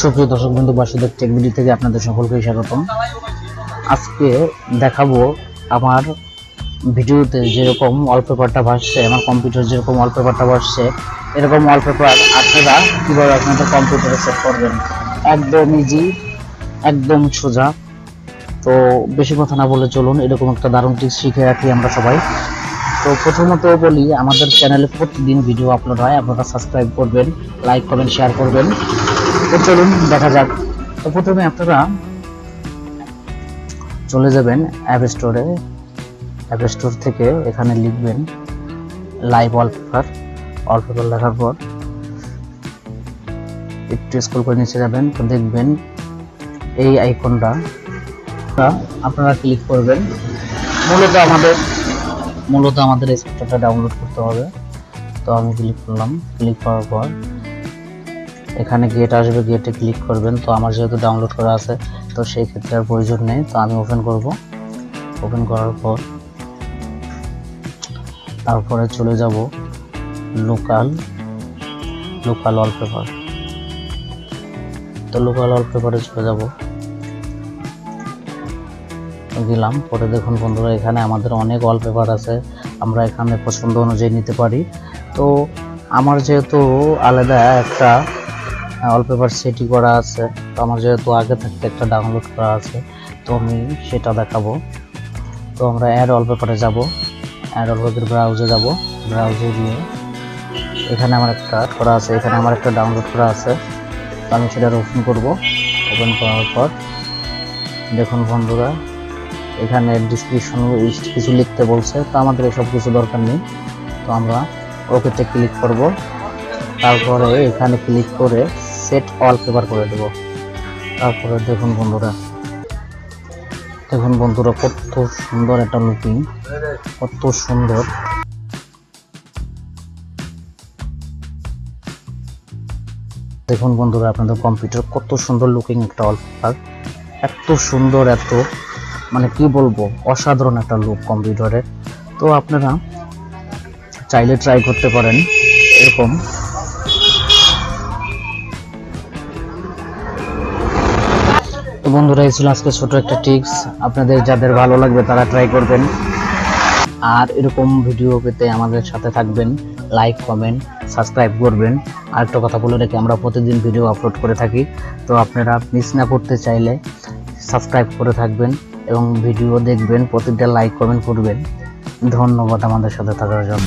সুপ্রিয় দর্শক বন্ধু, বাসুদেব টেক ভিডিও থেকে আপনাদের সকলকে স্বাগতম। আজকে দেখাবো আমার ভিডিওতে যেরকম ওয়ালপেপারটা ভাসছে, আমার কম্পিউটার যেরকম ওয়ালপেপারটা ভাসছে, এরকম ওয়ালপেপার আপনারা কীভাবে আপনাদের কম্পিউটারে সেট করবেন। একদম ইজি, একদম সোজা। তো বেশি কথা না বলে চলুন এরকম একটা দারুণ টিপস শিখে রাখি আমরা সবাই। তো প্রথমত বলি, আমাদের চ্যানেলে প্রতিদিন ভিডিও আপলোড হয়, আপনারা সাবস্ক্রাইব করবেন, লাইক করবেন, শেয়ার করবেন। তো চলুন দেখা যাক। তো প্রথমে আপনারা চলে যাবেন অ্যাপ স্টোরে। অ্যাপ স্টোর থেকে এখানে লিখবেন লাইভ ওয়ালপেপার। ওয়ালপেপার লেখার পর একটু স্ক্রল করে নিচে যাবেন, তো দেখবেন এই আইকনটা আপনারা ক্লিক করবেন। মূলত আমাদের এই সফটওয়্যারটা ডাউনলোড করতে হবে। তো আমি ক্লিক করলাম। ক্লিক করার পর এখানে গেট আসবে, গেটে ক্লিক করবেন। তো আমার যেহেতু ডাউনলোড করা আছে, তো সেই ক্ষেত্রে আর প্রয়োজন নেই। তো আমি ওপেন করব। ওপেন করার পর তারপরে চলে যাব লোকাল ওয়ালপেপার। তো লোকাল ওয়ালপেপারে চলে যাব, গেলাম। পরে দেখুন বন্ধুরা, এখানে আমাদের অনেক ওয়ালপেপার আছে, আমরা এখানে পছন্দ অনুযায়ী নিতে পারি। তো আমার যেহেতু আলাদা একটা ওয়ালপেপার সেটই করা আছে, তো আমার যেহেতু আগে থাকতে একটা ডাউনলোড করা আছে, তো আমি সেটা দেখাবো। তো আমরা অ্যাড ওয়ালপেপারে যাব, অ্যাড ওয়ালপেপার ব্রাউজে যাব। ব্রাউজে গিয়ে এখানে আমার একটা করা আছে, এখানে আমার একটা ডাউনলোড করা আছে, তো আমি সেটা ওপেন করব। ওপেন করার পর দেখুন বন্ধুরা, এখানে ডিসক্রিপশন কিছু লিখতে বলছে, তো আমাদের এসব কিছু দরকার নেই। তো আমরা ওকেতে ক্লিক করব। তারপরে এখানে ক্লিক করে সেট ওয়ালপেপার করে দেব। তারপরে দেখুন বন্ধুরা কত সুন্দর একটা লুকিং, কত সুন্দর। দেখুন বন্ধুরা, আপনাদের কম্পিউটার কত সুন্দর লুকিং একটা ওয়ালপেপার, এত সুন্দর, এত মানে কি বলবো, অসাধারণ একটা লুক কম্পিউটারের। তো আপনারা চাইলে ট্রাই করতে পারেন এরকম। তো বন্ধুরা, এই ছিল আজকে ছোট একটা টিপস। আপনাদের যাদের ভালো লাগবে তারা ট্রাই করবেন। আর এরকম ভিডিও পেতে আমাদের সাথে থাকবেন, লাইক, কমেন্ট, সাবস্ক্রাইব করবেন। আর একটা কথা বলে রেখে, আমরা প্রতিদিন ভিডিও আপলোড করে থাকি, তো আপনারা মিস না করতে চাইলে সাবস্ক্রাইব করে থাকবেন এবং ভিডিও দেখবেন, প্রতিটা লাইক কমেন্ট করবেন। ধন্যবাদ আমাদের সাথে থাকার জন্য।